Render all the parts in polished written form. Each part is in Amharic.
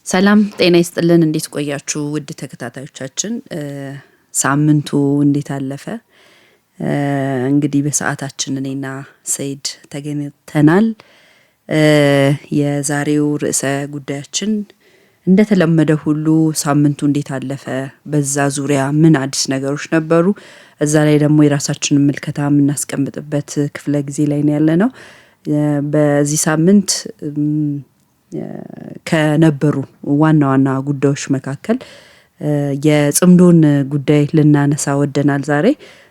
ሰላም ጤና ይስጥልን እንዴት ቆያችሁ ውድ ተከታታዮቻችን ሳምንቱ እንዴት አለፈ እንግዲህ በሰዓታችን እኔና ሰይድ ተገናኝተናል የዛሬው ርዕሰ ጉዳያችን እንደተለመደ ሁሉ ሳምንቱ እንዴት አለፈ በዛ ዙሪያ ምን አዲስ ነገሮች ነበሩ እዛ ላይ ደግሞ የራሳችንን ምልከታ እናስቀምጥበት ክፍለ ጊዜ ላይ ነው ያለነው በዚህ ሳምንት ከነበሩ ዋና ጉዳዮች መካከል የጽምዶን ጉዳይ ልናነሳ ወደናል ዛሬ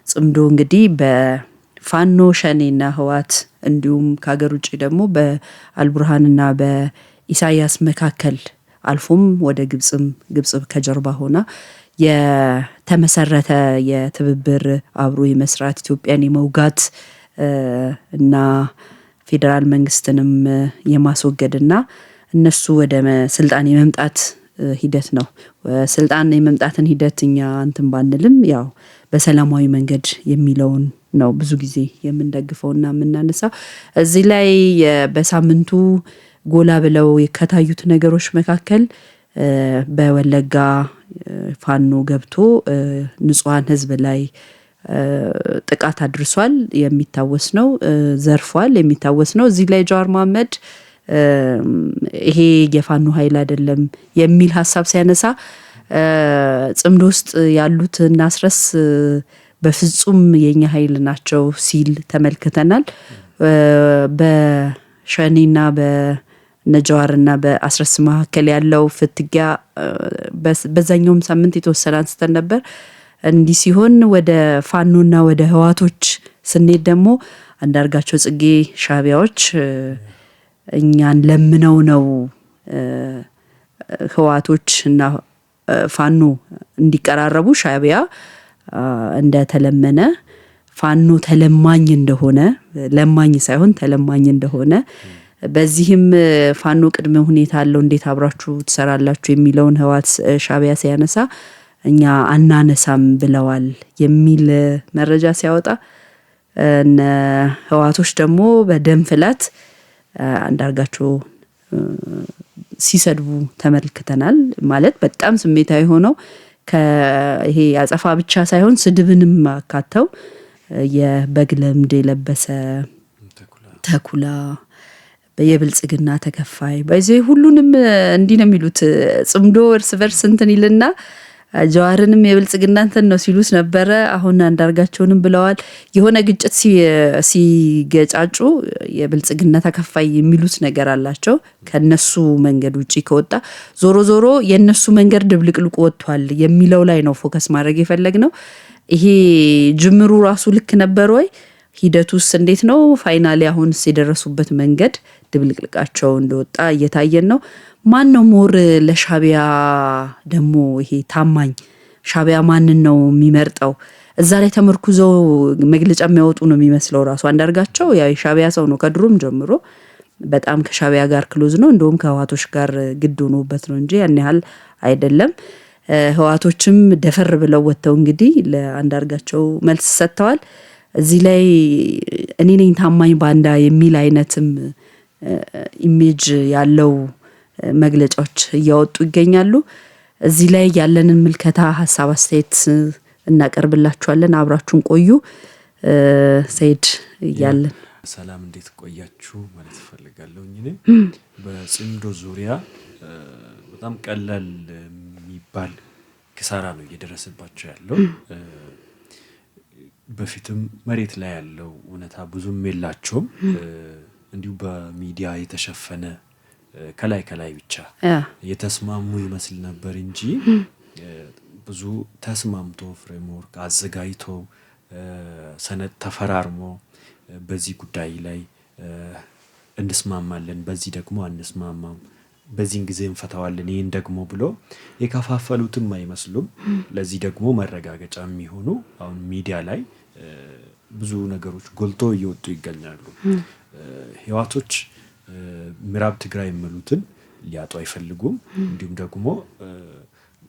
ጽምዶ እንግዲህ በፋኖ ሸኔና ህዋት እንዲሁም ከሀገር ውጪ ደግሞ በአልቡርሃንና በኢሳያስ መካከል አልፎም ወደ ግብጽ ከጀርባ ሆና የተመሰረተ የትብብር አብሮ የመስራት ኢትዮጵያን የመውጋት እና ፌደራል መንግስትንም የማስወገድና እነሱ ወደ ስልጣን የመምጣት ሂደት ነው ስልጣን የመምጣትን ሂደትኛ አንተም ባንልም ያው በሰላማዊ መንገድ የሚለውን ነው ብዙ ጊዜ የምንደግፈውና የምናነሳው እዚህ ላይ በሳምንቱ ጎላ ብለው የከታዩት ነገሮች መካከል በወለጋ ፋኖ ገብቶ ንጹሃን ህዝብ ላይ ጥቃት አድርሷል የሚታወስ ነው ዘርፏል የሚታወስ ነው እዚህ ላይ ጃዋር መሐመድ ይሄ የፋኖ ኃይል አይደለም የሚል ሐሳብ ሲያነሳ ጽምዶ ውስጥ ያሉት እናስረስ በፍጹም የኛ ኃይል ናቸው ሲል ተመልክተናል በሸኔና በነጃዋርና በአስረስ መካከል ያለው ፍትጊያ በዛኛውም ሳምንት የተወሰነ አንስተን ነበር እንዲህ ሲሆን ወደ ፋኖና ወደ ህዋቶች ስንሄድ ደግሞ አንዳርጋቸው ጽጌ ሻቢያዎች እኛን ለምነው ነው ህዋቶችና ፋኖ እንዲቀራረቡ ሻቢያ እንደተለመነ ፋኖ ተለማኝ እንደሆነ ለማኝ ሳይሆን ተለማኝ እንደሆነ በዚህም ፋኖ ቅድመ ሁኔታ አለው እንዴት አብራችሁ ትሰራላችሁ የሚለውን ህዋት ሻቢያ ሲያነሳ እኛ አናነሳም ብለዋል የሚል መረጃ ሲያወጣ እነ ህዋቶች ደግሞ በደንፍላት አንዳርጋቸው ሲሰድቡ ተመልክተናል ማለት በጣም ስሜታዊ ሆነው ከይሄ ያጸፋ ብቻ ሳይሆን ስድብንም አካተው የበግለምድ የለበሰ ተኩላ በየብልጽግና ተከፋይ በዚህ ሁሉንም እንዲህ ነው የሚሉት ጽምዶ እርስ በርስ እንትን ይልና ጃዋርንም የብልጽግና እንትን ነው ሲሉስ ነበር አሁን አንዳርጋቸውንም ብለዋል የሆነ ግጭት ሲገጫጩ የብልጽግና ተከፋይ የሚሉት ነገር አላቸው ከነሱ መንገድ ውጪ ከወጣ ዞሮ የነሱ መንገድ ድብልቅልቁ ወጥቷል የሚለው ላይ ነው ፎከስ ማድረግ የፈለግነው ይሄ ጅምሩ ራሱ ልክ ነበር ወይ ሂደቱስ እንዴት ነው ፋይናሊ አሁን ሲደረሱበት መንገድ ድብልቅልቃቸው እንደወጣ እየታየን ነው ማን ነው ሞር ለሻቢያ ደሞ ይሄ ታማኝ ሻቢያ ማንን ነው የሚመርጠው እዛ ላይ ተመርኩዘው መግለጫ የሚያወጡ ነው የሚመስለው ራሱ አንዳርጋቸው ያው ሻቢያ ሰው ነው ከድሮም ጀምሮ በጣም ከሻቢያ ጋር ክሎዝ ነው እንደውም ከህዋቶች ጋር ግድ ሆኖበት ነው እንጂ ያን ያህል አይደለም ህዋቶችም ደፈር ብለው ወጥተው እንግዲህ ለአንዳርጋቸው መልስ ሰጥተዋል እዚህ ላይ እኔ ነኝ ታማኝ ባንዳ የሚል አይነትም ኢሜጅ ያለው መግለጫዎች እያወጡ ይገኛሉ እዚህ ላይ ያለንን ምልከታ ሐሳብ አስተያየት እናቀርብላችኋለን አብራችሁን ቆዩ ሰይድ ይያለን ሰላም እንዴት ቆያችሁ ማለት ፈልጋለሁ እኔ በጽምዶ ዙሪያ በጣም ቀላል የሚባል ክሳራ ነው እየደረሰባቸው ያለው በፊትም መሬት ላይ ያለው እውነታ ብዙም የላቸውም እንዲሁ በሚዲያ የተሸፈነ ከላይ ብቻ የተስማሙ ይመስል ነበር እንጂ ብዙ ተስማምቶ ፍሬምወርክ አዘጋጅቶ ሰነድ ተፈራርሞ በዚህ ጉዳይ ላይ እንስማማለን በዚህ ደግሞ አንስማማም በዚህን ጊዜ እንፈታዋለን ይሄን ደግሞ ብሎ የከፋፈሉትም አይመስሉም ለዚህ ደግሞ መረጋገጫ የሚሆኑ አሁን ሚዲያ ላይ ብዙ ነገሮች ጎልቶ እየወጡ ይገኛሉ ህዋቶች ምዕራብ ትግራይ የሚሉትን ሊያጡ አይፈልጉም እንዲሁም ደግሞ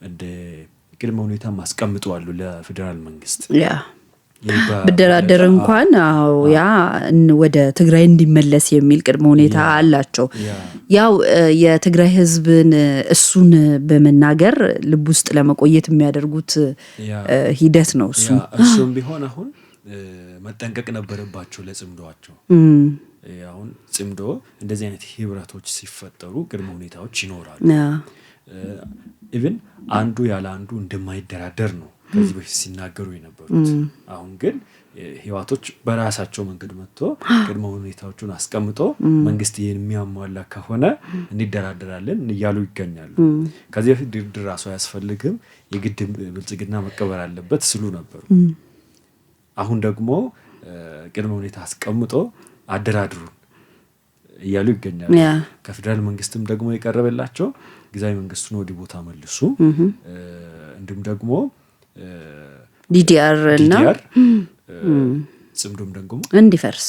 እንደ ቅድመ ሁኔታ ማስቀምጠዋል ለፌደራል መንግስት ብደራደር እንኳን ያ ወደ ትግራይ እንዲመለስ የሚል ቅድመ ሁኔታ አላቸው። ያው የትግራይ ህዝብን እሱን በመናገር ልብ ውስጥ ለመቆየት የሚያደርጉት ሂደት ነው። እሱም ቢሆን አሁን መጠንቀቅ ነበረባቸው ለጽምዶአቸው። አሁን ጽምዶ እንደዚህ አይነት ህብረቶች ሲፈጠሩ ቅድመ ሁኔታዎች ይኖራሉ። ኢቭን አንዱ ያለ አንዱ እንደማይደራደር ነው ከዚህ በፊት ሲናገሩ የነበሩት። አሁን ግን ህዋቶች በራሳቸው መንገድ መጥቶ ቅድመ ሁኔታዎችን አስቀምጦ መንግስት ይሄን የሚያሟላ ከሆነ እንደራደራለን እያሉ ይገኛሉ። ከዚህ በፊት ድርድር ራሱ አያስፈልግም የግድ ብልጽግና መቀበል አለበት ሲሉ ነበሩ። አሁን ደግሞ ቅድመ ሁኔታ አስቀምጦ አደራድሩን እያሉ ይገኛሉ። ከፌደራል መንግስትም ደግሞ የቀረበላቸው ጊዜያዊ መንግስቱን ወደ ቦታ መልሱ እንዲሁም ደግሞ ዲዲአር እና ጽምዶም ደግሞ እንዲፈርስ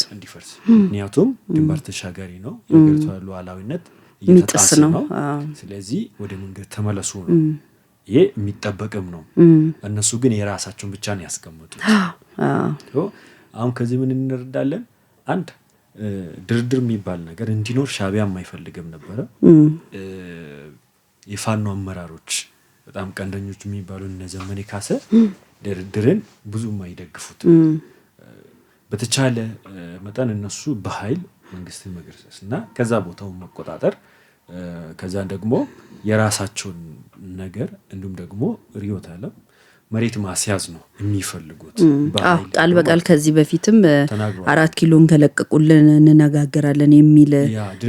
ምክንያቱም ድንበር ተሻጋሪ ነው የሀገሪቱ ሉዓላዊነት እየተጣሰ ነው። ስለዚህ ወደ መንገድ ተመለሱ ነው ይሄ የሚጠበቅም ነው። እነሱ ግን የራሳቸውን ብቻ ነው ያስቀመጡት። አሁን ከዚህ ምን እንረዳለን? አንድ ድርድር የሚባል ነገር እንዲኖር ሻዕቢያ የማይፈልግም ነበር። የፋኖ አመራሮች በጣም ቀንደኞች የሚባሉ እነ ዘመነ ካሴ ድርድርን ብዙም አይደግፉት። በተቻለ መጠን እነሱ በኃይል መንግስትን መገርሰስና ከዛ ቦታውን መቆጣጠር ከዛ ደግሞ የራሳቸውን ነገር እንዲሁም ደግሞ ሪዮት ዓለም መሬት ማስያዝ ነው የሚፈልጉት። ቃል በቃል ከዚህ በፊትም 4 ኪሎን ከለቀቁልን እንነጋገራለን የሚል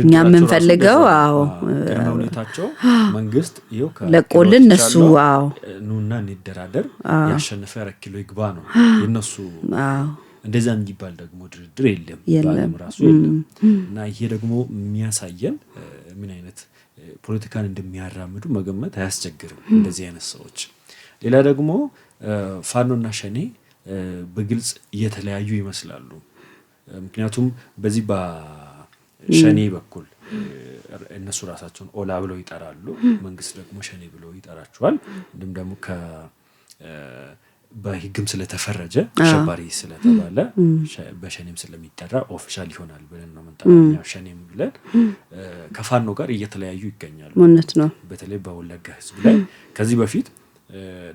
እኛ ምን ፈልገው ሁኔታቸው መንግስት ይው ለቆልን እነሱ ኑና እንደራደር ያሸነፈ 4 ኪሎ ይግባ ነው የነሱ። እንደዛ እንዲባል ደግሞ ድርድር የለም ራሱ የለም። እና ይሄ ደግሞ የሚያሳየን ምን አይነት ፖለቲካን እንደሚያራምዱ መገመት አያስቸግርም እንደዚህ አይነት ሰዎች። ሌላ ደግሞ ፋኖና ሸኔ በግልጽ እየተለያዩ ይመስላሉ። ምክንያቱም በዚህ በሸኔ በኩል እነሱ ራሳቸውን ኦላ ብለው ይጠራሉ፣ መንግስት ደግሞ ሸኔ ብለው ይጠራቸዋል። እንዲሁም ደግሞ በህግም ስለተፈረጀ አሸባሪ ስለተባለ በሸኔም ስለሚጠራ ኦፊሻል ይሆናል ብለን ነው የምንጠራው ሸኔም ብለን። ከፋኖ ጋር እየተለያዩ ይገኛሉ ማለት ነው። በተለይ በወለጋ ህዝብ ላይ ከዚህ በፊት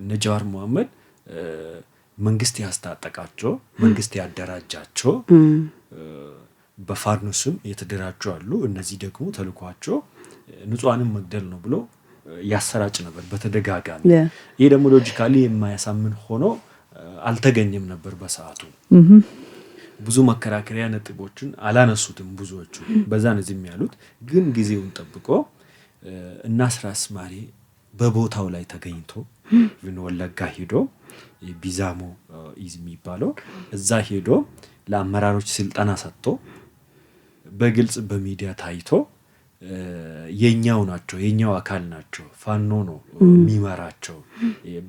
ነጃር መሐመድ መንግስት ያስታጠቃቸው መንግስት ያደራጃቸው በፋኖ ስም የተደራጁ አሉ። እነዚህ ደግሞ ተልኳቸው ንጹሃንን መግደል ነው ብሎ ያሰራጭ ነበር በተደጋጋሚ። ይሄ ደግሞ ሎጂካሊ የማያሳምን ሆኖ አልተገኘም ነበር በሰዓቱ። ብዙ መከራከሪያ ነጥቦችን አላነሱትም ብዙዎቹ በዛ ነዚህም ያሉት። ግን ጊዜውን ጠብቆ እና ስራስ ማሪ በቦታው ላይ ተገኝቶ ወለጋ ሄዶ ቢዛሞ የሚባለው እዛ ሄዶ ለአመራሮች ስልጠና ሰጥቶ በግልጽ በሚዲያ ታይቶ የኛው ናቸው የኛው አካል ናቸው ፋኖ ነው የሚመራቸው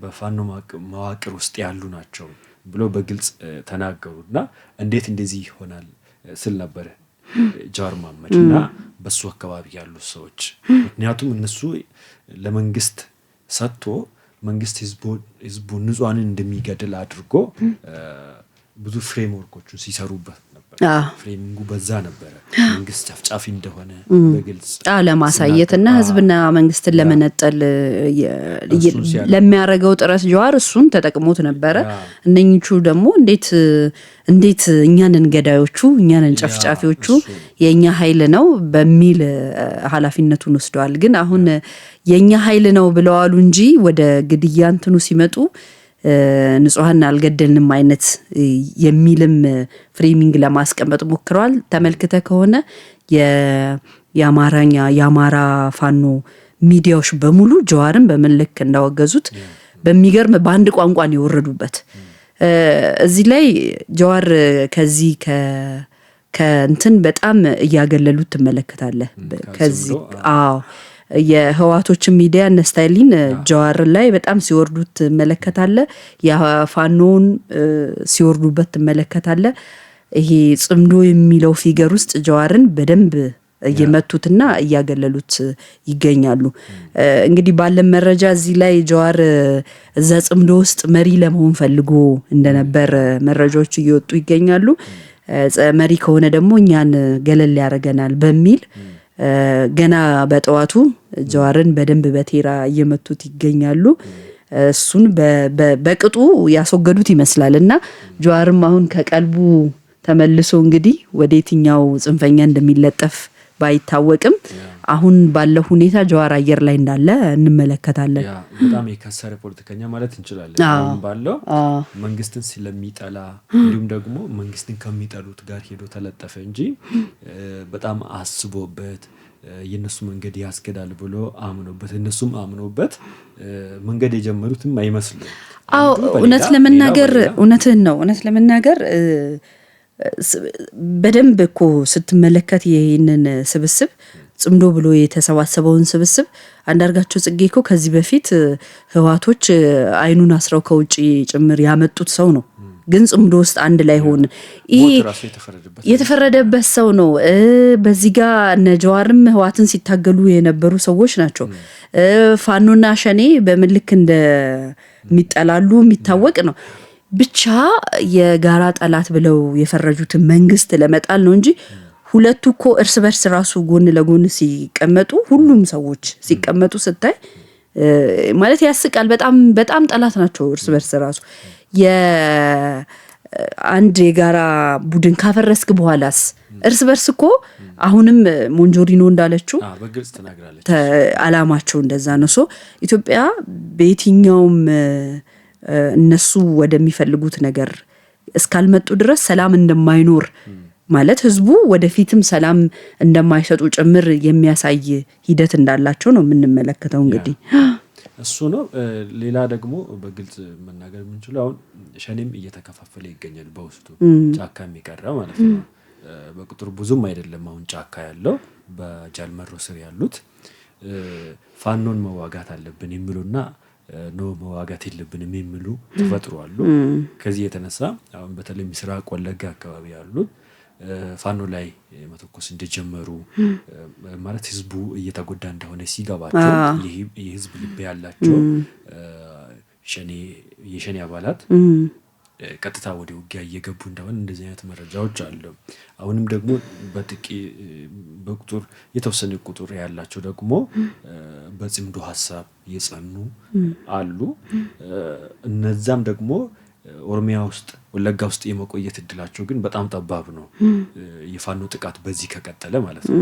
በፋኖ መዋቅር ውስጥ ያሉ ናቸው ብሎ በግልጽ ተናገሩና እንዴት እንደዚህ ይሆናል ስል ነበር ጃዋር መሐመድና በሱ አካባቢ ያሉ ሰዎች። ምክንያቱም እነሱ ለመንግስት ሰጥቶ መንግስት ህዝቡ ንጹሃንን እንደሚገድል አድርጎ ብዙ ፍሬምወርኮችን ሲሰሩበት ነበር። ፍሬሚንጉ በዛ ነበር መንግስት ጨፍጫፊ እንደሆነ በግልጽ ለማሳየትና ህዝብና መንግስትን ለመነጠል ለሚያረጋው ጥረት ጃዋር እሱን ተጠቅሞት ነበር። እነኚቹ ደግሞ እንዴት እኛንን ገዳዮቹ እኛንን ጨፍጫፊዎቹ የኛ ኃይል ነው በሚል ኃላፊነቱን ወስደዋል። ግን አሁን የኛ ኃይል ነው ብለዋሉ እንጂ ወደ ግድያ እንትኑ ሲመጡ ንጹሃን አልገደልንም አይነት የሚልም ፍሬሚንግ ለማስቀመጥ ሞክረዋል። ተመልክተ ከሆነ የአማራ ፋኖ ሚዲያዎች በሙሉ ጃዋርን በመልክ እንዳወገዙት በሚገርም በአንድ ቋንቋ ነው የወረዱበት። እዚህ ላይ ጃዋር ከዚህ ከእንትን በጣም እያገለሉት ትመለከታለህ። ከዚህ የህዋቶች ሚዲያ ነስታይሊን ጃዋር ላይ በጣም ሲወርዱት መለከታለ፣ ያፋኖን ሲወርዱበት መለከታለ። ይሄ ጽምዶ የሚለው ፊገር ውስጥ ጃዋርን በደንብ እየመቱትና እያገለሉት ይገኛሉ። እንግዲህ ባለን መረጃ እዚህ ላይ ጀዋር እዛ ጽምዶ ውስጥ መሪ ለመሆን ፈልጎ እንደነበር መረጃዎች እየወጡ ይገኛሉ። መሪ ከሆነ ደግሞ እኛን ገለል ያደርገናል በሚል ገና በጠዋቱ ጀዋርን በደንብ በቴራ እየመቱት ይገኛሉ። እሱን በቅጡ ያስወገዱት ይመስላልና ጀዋርም አሁን ከቀልቡ ተመልሶ እንግዲህ ወዴትኛው ጽንፈኛ እንደሚለጠፍ ባይታወቅም አሁን ባለው ሁኔታ ጀዋር አየር ላይ እንዳለ እንመለከታለን። በጣም የከሰረ ፖለቲከኛ ማለት እንችላለን። አሁን ባለው መንግስትን ስለሚጠላ እንዲሁም ደግሞ መንግስትን ከሚጠሉት ጋር ሄዶ ተለጠፈ እንጂ በጣም አስቦበት የነሱ መንገድ ያስገዳል ብሎ አምኖበት እነሱም አምኖበት መንገድ የጀመሩትም አይመስልም። እውነት ለመናገር በደንብ እኮ ስትመለከት ይሄንን ስብስብ ጽምዶ ብሎ የተሰባሰበውን ስብስብ አንዳርጋቸው ጽጌ እኮ ከዚህ በፊት ህዋቶች አይኑን አስረው ከውጪ ጭምር ያመጡት ሰው ነው። ግን ጽምዶ ውስጥ አንድ ላይ ሆነ ይሄ የተፈረደበት ሰው ነው። በዚህ ጋር ነጀዋርም ህዋትን ሲታገሉ የነበሩ ሰዎች ናቸው። ፋኖና ሸኔ በምልክ እንደሚጠላሉ የሚታወቅ ነው። ብቻ የጋራ ጠላት ብለው የፈረጁትን መንግስት ለመጣል ነው እንጂ ሁለቱ እኮ እርስ በርስ ራሱ ጎን ለጎን ሲቀመጡ ሁሉም ሰዎች ሲቀመጡ ስታይ ማለት ያስቃል። በጣም በጣም ጠላት ናቸው እርስ በርስ ራሱ። የአንድ የጋራ ቡድን ካፈረስክ በኋላስ እርስ በርስ እኮ አሁንም ሞንጆሪኖ እንዳለችው በግልጽ ተናግራለች። አላማቸው እንደዛ ነው። ኢትዮጵያ በየትኛውም እነሱ ወደሚፈልጉት ነገር እስካልመጡ ድረስ ሰላም እንደማይኖር ማለት ህዝቡ ወደፊትም ሰላም እንደማይሰጡ ጭምር የሚያሳይ ሂደት እንዳላቸው ነው የምንመለከተው። እንግዲህ እሱ ነው። ሌላ ደግሞ በግልጽ መናገር የምንችለው አሁን ሸኔም እየተከፋፈለ ይገኛል በውስጡ ጫካ የሚቀራ ማለት ነው። በቁጥር ብዙም አይደለም አሁን ጫካ ያለው በጃልመሮ ስር ያሉት ፋኖን መዋጋት አለብን የሚሉና ነው መዋጋት የለብንም የሚሉ ተፈጥሯሉ። ከዚህ የተነሳ አሁን በተለይ ምስራቅ ወለጋ አካባቢ ያሉት ፋኖ ላይ መተኮስ እንደጀመሩ ማለት ህዝቡ እየተጎዳ እንደሆነ ሲገባቸው የህዝብ ልብ ያላቸው የሸኔ አባላት ቀጥታ ወደ ውጊያ እየገቡ እንደሆነ እንደዚህ አይነት መረጃዎች አሉ። አሁንም ደግሞ በቁጥር የተወሰነ ቁጥር ያላቸው ደግሞ በጽምዶ ሐሳብ የጸኑ አሉ። እነዛም ደግሞ ኦሮሚያ ውስጥ ወለጋ ውስጥ የመቆየት እድላቸው ግን በጣም ጠባብ ነው፣ የፋኖ ጥቃት በዚህ ከቀጠለ ማለት ነው።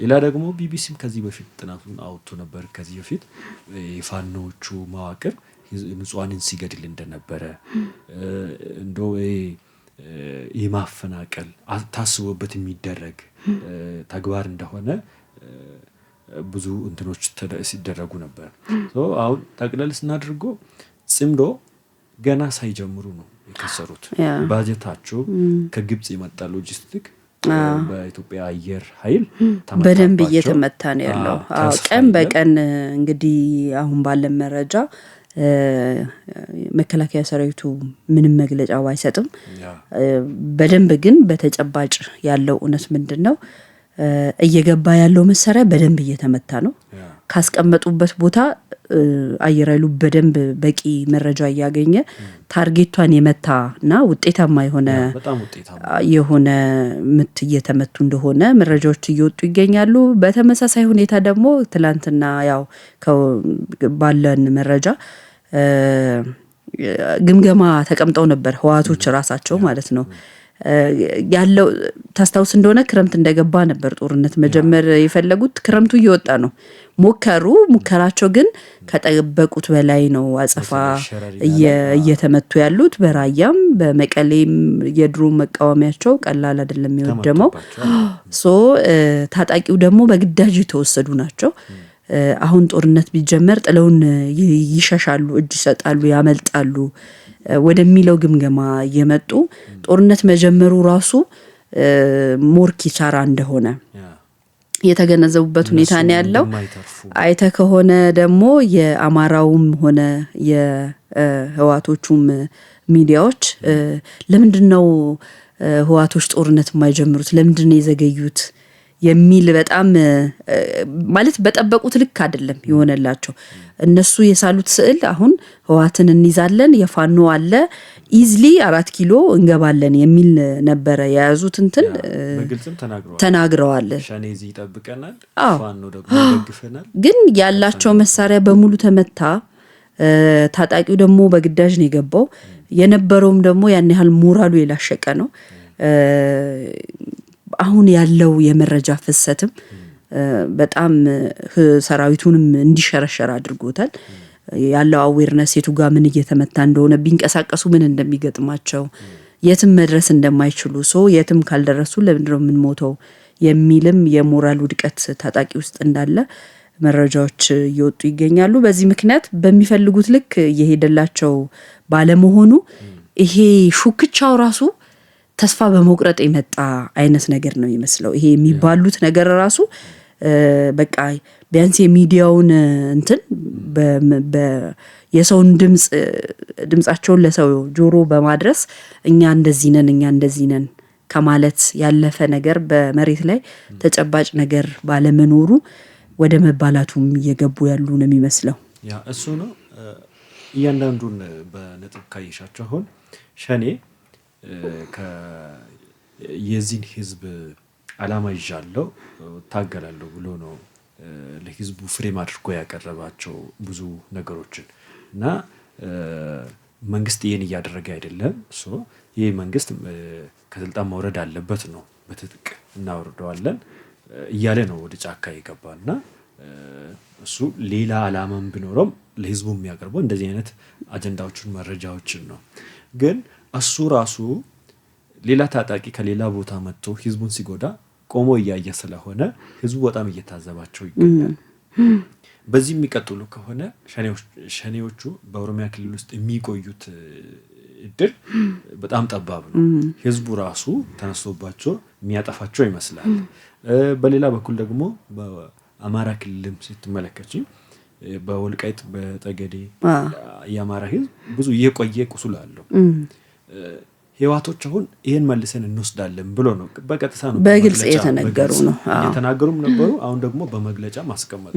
ሌላ ደግሞ ቢቢሲም ከዚህ በፊት ጥናቱን አውጥቶ ነበር። ከዚህ በፊት የፋኖቹ መዋቅር ንጹሃንን ሲገድል እንደነበረ እንደው የማፈናቀል ታስቦበት የሚደረግ ተግባር እንደሆነ ብዙ እንትኖች ሲደረጉ ነበር። አሁን ጠቅለል ስናድርጎ ጽምዶ ገና ሳይጀምሩ ነው የከሰሩት። ባጀታቸው ከግብጽ የመጣ ሎጂስቲክ በኢትዮጵያ አየር ኃይል በደንብ እየተመታ ነው ያለው። ቀን በቀን እንግዲህ አሁን ባለን መረጃ መከላከያ ሰራዊቱ ምንም መግለጫ ባይሰጥም በደንብ ግን በተጨባጭ ያለው እውነት ምንድነው? እየገባ ያለው መሳሪያ በደንብ እየተመታ ነው። ካስቀመጡበት ቦታ አየር ኃይሉ በደንብ በቂ መረጃ እያገኘ ታርጌቷን የመታና ውጤታማ የሆነ ምት እየተመቱ እንደሆነ መረጃዎች እየወጡ ይገኛሉ። በተመሳሳይ ሁኔታ ደግሞ ትላንትና ያው ባለን መረጃ ግምገማ ተቀምጠው ነበር ህዋቶች ራሳቸው ማለት ነው። ያለው ታስታውስ እንደሆነ ክረምት እንደገባ ነበር ጦርነት መጀመር የፈለጉት። ክረምቱ እየወጣ ነው። ሙከራቸው ግን ከጠበቁት በላይ ነው። አጸፋ እየተመቱ ያሉት በራያም በመቀሌም የድሮ መቃወሚያቸው ቀላል አይደለም የሚወደመው። ታጣቂው ደግሞ በግዳጅ የተወሰዱ ናቸው። አሁን ጦርነት ቢጀመር ጥለውን ይሸሻሉ፣ እጅ ይሰጣሉ፣ ያመልጣሉ ወደሚለው ግምገማ እየመጡ ጦርነት መጀመሩ ራሱ ሞር ኪሳራ እንደሆነ የተገነዘቡበት ሁኔታ ነው ያለው። አይተ ከሆነ ደግሞ የአማራውም ሆነ የህዋቶቹም ሚዲያዎች ለምንድነው ህዋቶች ጦርነት የማይጀምሩት? ለምንድነው የዘገዩት? የሚል በጣም ማለት በጠበቁት ልክ አይደለም የሆነላቸው። እነሱ የሳሉት ስዕል አሁን ህወሓትን እንይዛለን የፋኖ አለ ኢዝሊ 4 ኪሎ እንገባለን የሚል ነበረ የያዙት እንትን በግልጽም ተናግረዋል። ሸኔ እዚህ ይጠብቀናል ፋኖ ደግሞ ደግፈናል። ግን ያላቸው መሳሪያ በሙሉ ተመታ። ታጣቂው ደግሞ በግዳጅ ነው የገባው። የነበረውም ደግሞ ያን ያህል ሞራሉ የላሸቀ ነው። አሁን ያለው የመረጃ ፍሰትም በጣም ሰራዊቱንም እንዲሸረሸር አድርጎታል። ያለው አዌርነስ የቱ ጋር ምን እየተመታ እንደሆነ ቢንቀሳቀሱ ምን እንደሚገጥማቸው የትም መድረስ እንደማይችሉ የትም ካልደረሱ ለምንድነው ምን ሞተው የሚልም የሞራል ውድቀት ታጣቂ ውስጥ እንዳለ መረጃዎች እየወጡ ይገኛሉ። በዚህ ምክንያት በሚፈልጉት ልክ እየሄደላቸው ባለመሆኑ ይሄ ሹክቻው ራሱ ተስፋ በመቁረጥ የመጣ አይነት ነገር ነው ይመስለው። ይሄ የሚባሉት ነገር ራሱ በቃ ቢያንስ የሚዲያውን እንትን የሰውን ድምጻቸውን ለሰው ጆሮ በማድረስ እኛ እንደዚህ ነን ከማለት ያለፈ ነገር በመሬት ላይ ተጨባጭ ነገር ባለመኖሩ ወደ መባላቱም እየገቡ ያሉ ነው የሚመስለው። ያ እሱ ነው። እያንዳንዱን በነጥብ ካየሻቸው አሁን ሸኔ የዚህን ህዝብ አላማ ይዣለሁ ታገላለሁ ብሎ ነው ለህዝቡ ፍሬም አድርጎ ያቀረባቸው ብዙ ነገሮችን እና መንግስት ይሄን እያደረገ አይደለም። ይሄ መንግስት ከስልጣን መውረድ አለበት ነው በትጥቅ እናወርደዋለን እያለ ነው ወደ ጫካ የገባና እሱ ሌላ አላማም ቢኖርም ለህዝቡ የሚያቀርበው እንደዚህ አይነት አጀንዳዎችን መረጃዎችን ነው። ግን እሱ ራሱ ሌላ ታጣቂ ከሌላ ቦታ መጥቶ ህዝቡን ሲጎዳ ቆሞ እያየ ስለሆነ ህዝቡ በጣም እየታዘባቸው ይገኛል። በዚህ የሚቀጥሉ ከሆነ ሸኔዎቹ በኦሮሚያ ክልል ውስጥ የሚቆዩት እድል በጣም ጠባብ ነው። ህዝቡ ራሱ ተነስቶባቸው የሚያጠፋቸው ይመስላል። በሌላ በኩል ደግሞ በአማራ ክልልም ስትመለከቺ በወልቃይት በጠገዴ የአማራ ህዝብ ብዙ የቆየ ቁስል አለው። ህዋቶች አሁን ይሄን መልሰን እንወስዳለን ብሎ ነው በቀጥታ ነው በግልጽ የተናገሩም ነበሩ። አሁን ደግሞ በመግለጫ ማስቀመጡ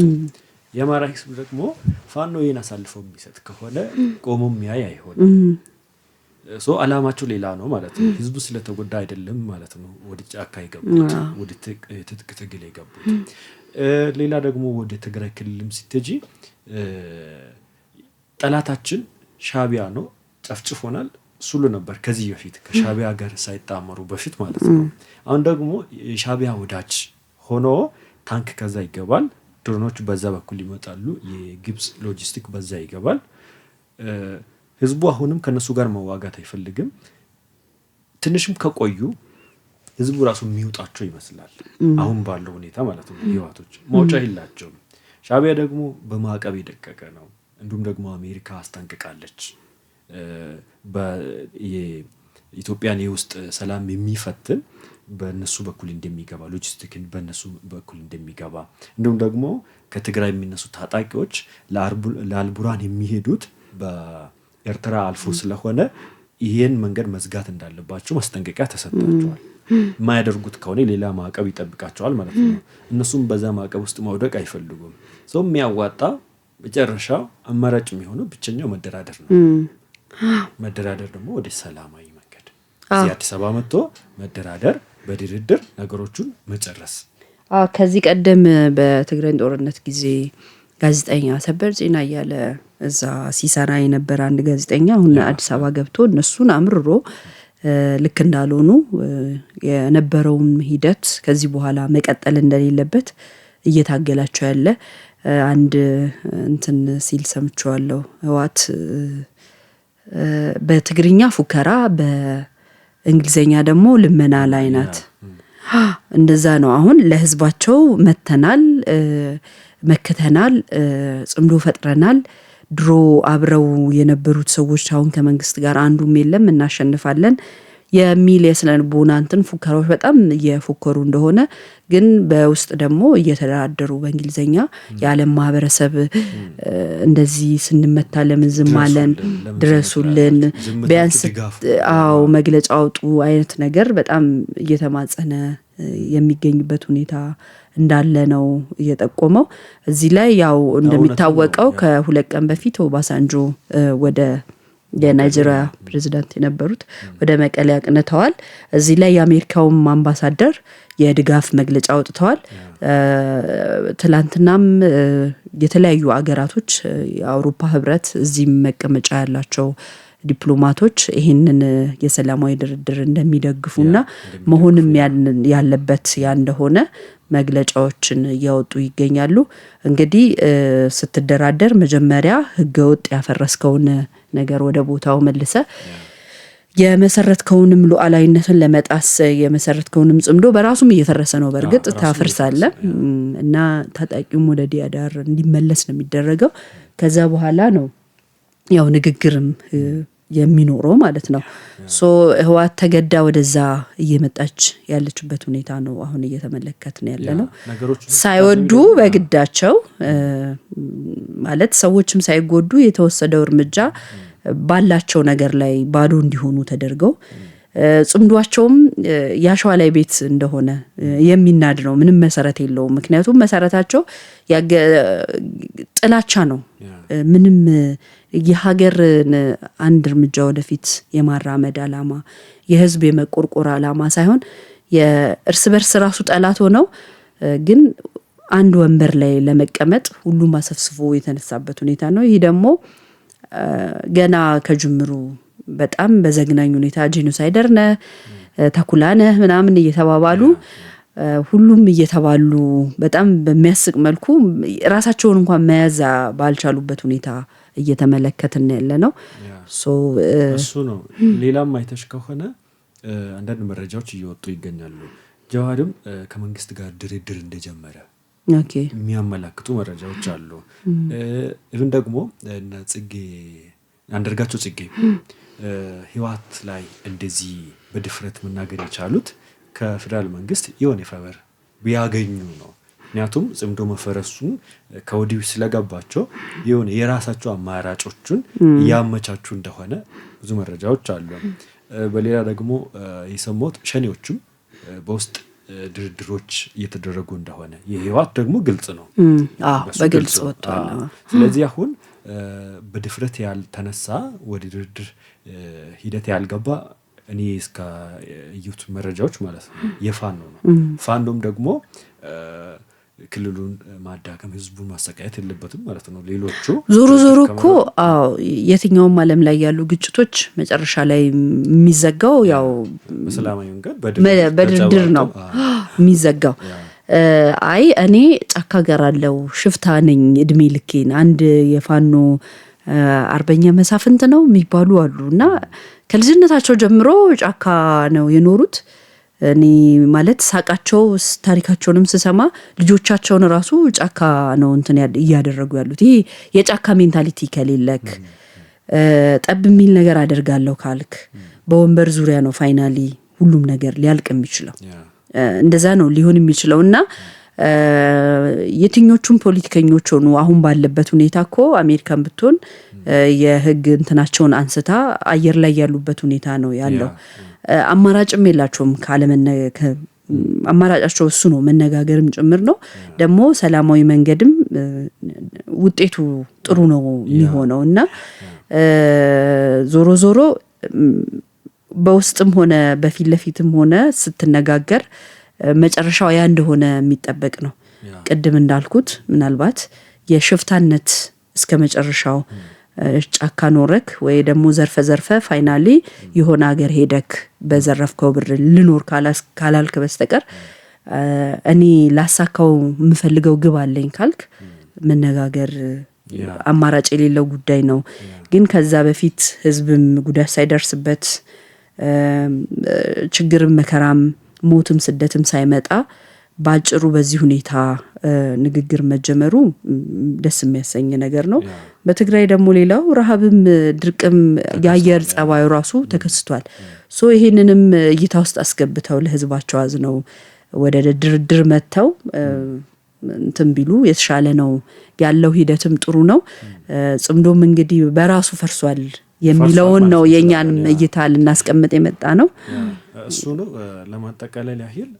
የአማራ ህዝብ ደግሞ ፋኖ ይሄን አሳልፈው የሚሰጥ ከሆነ ቆሞ የሚያይ አይሆንም። አላማቸው ሌላ ነው ማለት ነው። ህዝቡ ስለተጎዳ አይደለም ማለት ነው ወደ ጫካ የገቡት ወደ ትጥቅ ትግል የገቡት። ሌላ ደግሞ ወደ ትግራይ ክልልም ሲተጂ ጠላታችን ሻቢያ ነው ጨፍጭፎናል ሱሉ ነበር ከዚህ በፊት ከሻቢያ ጋር ሳይጣመሩ በፊት ማለት ነው። አሁን ደግሞ ሻቢያ ወዳጅ ሆኖ ታንክ ከዛ ይገባል፣ ድሮኖች በዛ በኩል ይመጣሉ፣ የግብጽ ሎጂስቲክ በዛ ይገባል። ህዝቡ አሁንም ከነሱ ጋር መዋጋት አይፈልግም። ትንሽም ከቆዩ ህዝቡ ራሱ የሚውጣቸው ይመስላል አሁን ባለው ሁኔታ ማለት ነው። ህዋቶች መውጫ የላቸውም። ሻቢያ ደግሞ በማዕቀብ የደቀቀ ነው። እንዲሁም ደግሞ አሜሪካ አስጠንቅቃለች በኢትዮጵያን የውስጥ ሰላም የሚፈትን በእነሱ በኩል እንደሚገባ ሎጂስቲክን በእነሱ በኩል እንደሚገባ እንዲሁም ደግሞ ከትግራይ የሚነሱ ታጣቂዎች ለአልቡራን የሚሄዱት በኤርትራ አልፎ ስለሆነ ይሄን መንገድ መዝጋት እንዳለባቸው ማስጠንቀቂያ ተሰጥቷቸዋል። የማያደርጉት ከሆነ ሌላ ማዕቀብ ይጠብቃቸዋል ማለት ነው። እነሱም በዛ ማዕቀብ ውስጥ መውደቅ አይፈልጉም። ሰው የሚያዋጣ መጨረሻው አማራጭ የሚሆነው ብቸኛው መደራደር ነው። መደራደር ደግሞ ወደ ሰላማዊ መንገድ እዚህ አዲስ አበባ መጥቶ መደራደር፣ በድርድር ነገሮቹን መጨረስ። ከዚህ ቀደም በትግራይ ጦርነት ጊዜ ጋዜጠኛ ሰበር ዜና እያለ እዛ ሲሰራ የነበረ አንድ ጋዜጠኛ አሁን አዲስ አበባ ገብቶ እነሱን አምርሮ ልክ እንዳልሆኑ የነበረውን ሂደት ከዚህ በኋላ መቀጠል እንደሌለበት እየታገላቸው ያለ አንድ እንትን ሲል ሰምቼዋለሁ። ህወሓት በትግርኛ ፉከራ በእንግሊዘኛ ደግሞ ልመና ላይ ናት። እንደዛ ነው። አሁን ለህዝባቸው መከተናል፣ ጽምዶ ፈጥረናል። ድሮ አብረው የነበሩት ሰዎች አሁን ከመንግስት ጋር አንዱም የለም እናሸንፋለን የሚል የስነልቦና እንትን ፉከራዎች በጣም እየፎከሩ እንደሆነ ግን በውስጥ ደግሞ እየተደራደሩ በእንግሊዘኛ የዓለም ማህበረሰብ እንደዚህ ስንመታ ለምን ዝም አለን፣ ድረሱልን፣ ቢያንስ መግለጫ አውጡ አይነት ነገር በጣም እየተማጸነ የሚገኝበት ሁኔታ እንዳለ ነው የጠቆመው። እዚህ ላይ ያው እንደሚታወቀው ከሁለት ቀን በፊት ኦባሳንጆ ወደ የናይጄሪያ ፕሬዝዳንት የነበሩት ወደ መቀሌ አቅንተዋል። እዚህ ላይ የአሜሪካው አምባሳደር የድጋፍ መግለጫ አውጥተዋል። ትላንትናም የተለያዩ አገራቶች የአውሮፓ ህብረት እዚህም መቀመጫ ያላቸው ዲፕሎማቶች ይሄንን የሰላማዊ ድርድር እንደሚደግፉና መሆንም ያለበት ያ እንደሆነ መግለጫዎችን እያወጡ ይገኛሉ። እንግዲህ ስትደራደር መጀመሪያ ህገወጥ ያፈረስከውን ነገር ወደ ቦታው መልሰ የመሰረትከውንም ሉዓላዊነትን ለመጣስ የመሰረትከውንም ጽምዶ በራሱም እየፈረሰ ነው። በርግጥ ታፈርሳለ እና ታጣቂውም ወደ ዲያዳር እንዲመለስ ነው የሚደረገው። ከዛ በኋላ ነው ያው ንግግርም የሚኖረው ማለት ነው። ህወሓት ተገዳ ወደዛ እየመጣች ያለችበት ሁኔታ ነው አሁን እየተመለከትን ያለነው። ሳይወዱ በግዳቸው ማለት ሰዎችም ሳይጎዱ የተወሰደው እርምጃ ባላቸው ነገር ላይ ባዶ እንዲሆኑ ተደርገው ጽምዷቸውም ያሸዋ ላይ ቤት እንደሆነ የሚናድ ነው። ምንም መሰረት የለውም። ምክንያቱም መሰረታቸው ጥላቻ ነው። ምንም የሀገርን አንድ እርምጃ ወደፊት የማራመድ አላማ፣ የህዝብ የመቆርቆር አላማ ሳይሆን የእርስ በርስ ራሱ ጠላት ሆነው ግን አንድ ወንበር ላይ ለመቀመጥ ሁሉም አሰፍስፎ የተነሳበት ሁኔታ ነው። ይህ ደግሞ ገና ከጅምሩ በጣም በዘግናኝ ሁኔታ ጄኖሳይደር ነህ፣ ተኩላ ነህ ምናምን እየተባባሉ ሁሉም እየተባሉ በጣም በሚያስቅ መልኩ ራሳቸውን እንኳን መያዝ ባልቻሉበት ሁኔታ እየተመለከትን ያለነው እሱ ነው። ሌላም አይተሽ ከሆነ አንዳንድ መረጃዎች እየወጡ ይገኛሉ። ጀዋርም ከመንግስት ጋር ድርድር እንደጀመረ የሚያመላክቱ መረጃዎች አሉ። ይህን ደግሞ እና አንዳርጋቸው ጽጌ ህወሓት ላይ እንደዚህ በድፍረት መናገር የቻሉት ከፌደራል መንግስት የሆነ ፌቨር ቢያገኙ ነው። ምክንያቱም ጽምዶ መፈረሱን ከወዲሁ ስለገባቸው የሆነ የራሳቸው አማራጮችን ያመቻቹ እንደሆነ ብዙ መረጃዎች አሉ። በሌላ ደግሞ የሰማሁት ሸኔዎችም በውስጥ ድርድሮች እየተደረጉ እንደሆነ የህወሓት ደግሞ ግልጽ ነው። በግልጽ ወጥቷል። ስለዚህ አሁን በድፍረት ያልተነሳ ወደ ድርድር ሂደት ያልገባ እኔ እስከ እዩት መረጃዎች ማለት ነው የፋኖ ነው። ፋኖም ደግሞ ክልሉን ማዳከም ህዝቡን ማሰቃየት የለበትም ማለት ነው። ሌሎቹ ዞሮ እኮ የትኛውም ዓለም ላይ ያሉ ግጭቶች መጨረሻ ላይ የሚዘጋው ያው በሰላማዊ መንገድ በድርድር ነው የሚዘጋው። አይ እኔ ጫካ ጋር አለው ሽፍታ ነኝ እድሜ ልኬን አንድ የፋኖ አርበኛ መሳፍንት ነው የሚባሉ አሉና ከልጅነታቸው ጀምሮ ጫካ ነው የኖሩት። እኔ ማለት ሳቃቸው ታሪካቸውንም ስሰማ ልጆቻቸውን ራሱ ጫካ ነው እንትን እያደረጉ ያሉት። ይሄ የጫካ ሜንታሊቲ ከሌለክ ጠብ የሚል ነገር አደርጋለሁ ካልክ በወንበር ዙሪያ ነው ፋይናሊ ሁሉም ነገር ሊያልቅ የሚችለው። እንደዛ ነው ሊሆን የሚችለው እና የትኞቹም ፖለቲከኞች ሆኑ አሁን ባለበት ሁኔታ እኮ አሜሪካን ብትሆን የህግ እንትናቸውን አንስታ አየር ላይ ያሉበት ሁኔታ ነው ያለው። አማራጭም የላቸውም አማራጫቸው እሱ ነው፣ መነጋገርም ጭምር ነው። ደግሞ ሰላማዊ መንገድም ውጤቱ ጥሩ ነው የሚሆነው እና ዞሮ በውስጥም ሆነ በፊት ለፊትም ሆነ ስትነጋገር መጨረሻው ያ እንደሆነ የሚጠበቅ ነው። ቅድም እንዳልኩት ምናልባት የሽፍታነት እስከ መጨረሻው ጫካ ኖረክ ወይ ደግሞ ዘርፈ ፋይናሊ የሆነ ሀገር ሄደክ በዘረፍከው ብር ልኖር ካላልክ በስተቀር እኔ ላሳካው የምፈልገው ግብ አለኝ ካልክ መነጋገር አማራጭ የሌለው ጉዳይ ነው። ግን ከዛ በፊት ህዝብም ጉዳት ሳይደርስበት ችግርም መከራም ሞትም ስደትም ሳይመጣ ባጭሩ በዚህ ሁኔታ ንግግር መጀመሩ ደስ የሚያሰኝ ነገር ነው። በትግራይ ደግሞ ሌላው ረሃብም ድርቅም የአየር ጸባዩ ራሱ ተከስቷል። ይሄንንም እይታ ውስጥ አስገብተው ለህዝባቸው አዝነው ወደ ድርድር መተው እንትን ቢሉ የተሻለ ነው ያለው። ሂደትም ጥሩ ነው። ጽምዶም እንግዲህ በራሱ ፈርሷል የሚለውን ነው የኛን እይታ ልናስቀምጥ የመጣ ነው። እሱ ነው ለማጠቃለል ያህል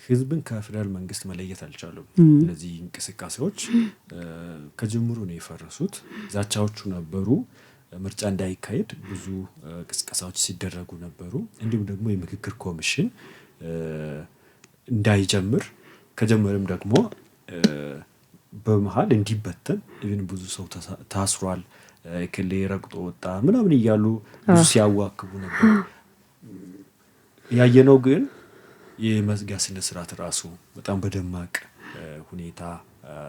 ህዝብን ከፌደራል መንግስት መለየት አልቻሉም። እነዚህ እንቅስቃሴዎች ከጅምሩ ነው የፈረሱት። ዛቻዎቹ ነበሩ። ምርጫ እንዳይካሄድ ብዙ ቅስቀሳዎች ሲደረጉ ነበሩ። እንዲሁም ደግሞ የምክክር ኮሚሽን እንዳይጀምር ከጀመረም ደግሞ በመሃል እንዲበተን ኢቭን ብዙ ሰው ታስሯል፣ ክሌ ረግጦ ወጣ ምናምን እያሉ ብዙ ሲያዋክቡ ነበር። ያየነው ግን የመዝጊያ ስነ ስርዓት ራሱ በጣም በደማቅ ሁኔታ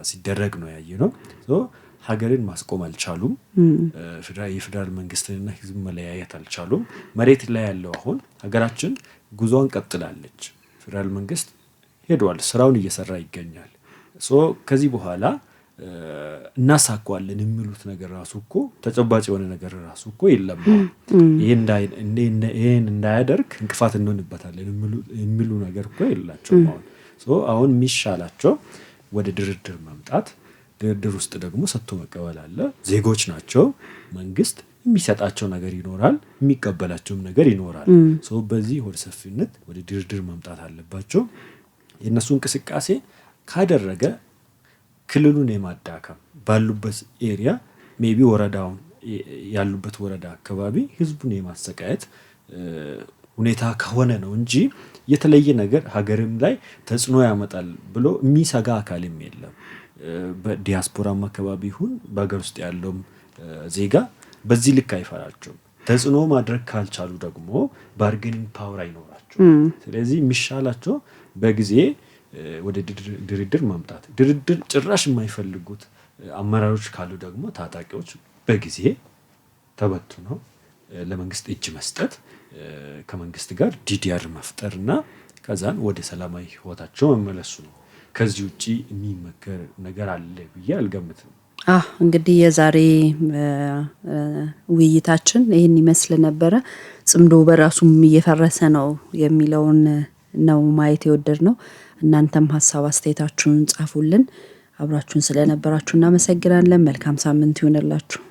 ሲደረግ ነው ያየነው። ሀገርን ማስቆም አልቻሉም። የፌደራል መንግስትንና ህዝብ መለያየት አልቻሉም። መሬት ላይ ያለው አሁን ሀገራችን ጉዞዋን ቀጥላለች። ፌደራል መንግስት ሄዷል፣ ስራውን እየሰራ ይገኛል። ከዚህ በኋላ እናሳኳለን የሚሉት ነገር ራሱ እኮ ተጨባጭ የሆነ ነገር ራሱ እኮ የለም። ይሄን እንዳያደርግ እንቅፋት እንሆንበታለን የሚሉ ነገር እኮ የላቸውም። አሁን የሚሻላቸው ወደ ድርድር መምጣት፣ ድርድር ውስጥ ደግሞ ሰጥቶ መቀበል አለ። ዜጎች ናቸው። መንግስት የሚሰጣቸው ነገር ይኖራል፣ የሚቀበላቸውም ነገር ይኖራል። በዚህ ወደ ሰፊነት ወደ ድርድር መምጣት አለባቸው። የእነሱ እንቅስቃሴ ካደረገ ክልሉን የማዳከም ባሉበት ኤሪያ ሜቢ ወረዳውን ያሉበት ወረዳ አካባቢ ህዝቡን የማሰቃየት ሁኔታ ከሆነ ነው እንጂ የተለየ ነገር ሀገርም ላይ ተጽዕኖ ያመጣል ብሎ የሚሰጋ አካልም የለም። በዲያስፖራም አካባቢ ይሁን በሀገር ውስጥ ያለውም ዜጋ በዚህ ልክ አይፈራቸውም። ተጽዕኖ ማድረግ ካልቻሉ ደግሞ ባርጌኒንግ ፓወር አይኖራቸውም። ስለዚህ የሚሻላቸው በጊዜ ወደ ድርድር ማምጣት። ድርድር ጭራሽ የማይፈልጉት አመራሮች ካሉ ደግሞ ታጣቂዎች በጊዜ ተበትነው ለመንግስት እጅ መስጠት፣ ከመንግስት ጋር ዲዲአር መፍጠርና ከዛን ወደ ሰላማዊ ህይወታቸው መመለሱ ነው። ከዚህ ውጪ የሚመከር ነገር አለ ብዬ አልገምትም። እንግዲህ የዛሬ ውይይታችን ይህን ይመስል ነበረ። ጽምዶ በራሱም እየፈረሰ ነው የሚለውን ነው ማየት የወደድ ነው። እናንተም ሀሳብ አስተያየታችሁን ጻፉልን። አብራችሁን ስለነበራችሁ እናመሰግናለን። መልካም ሳምንት ይሁንላችሁ።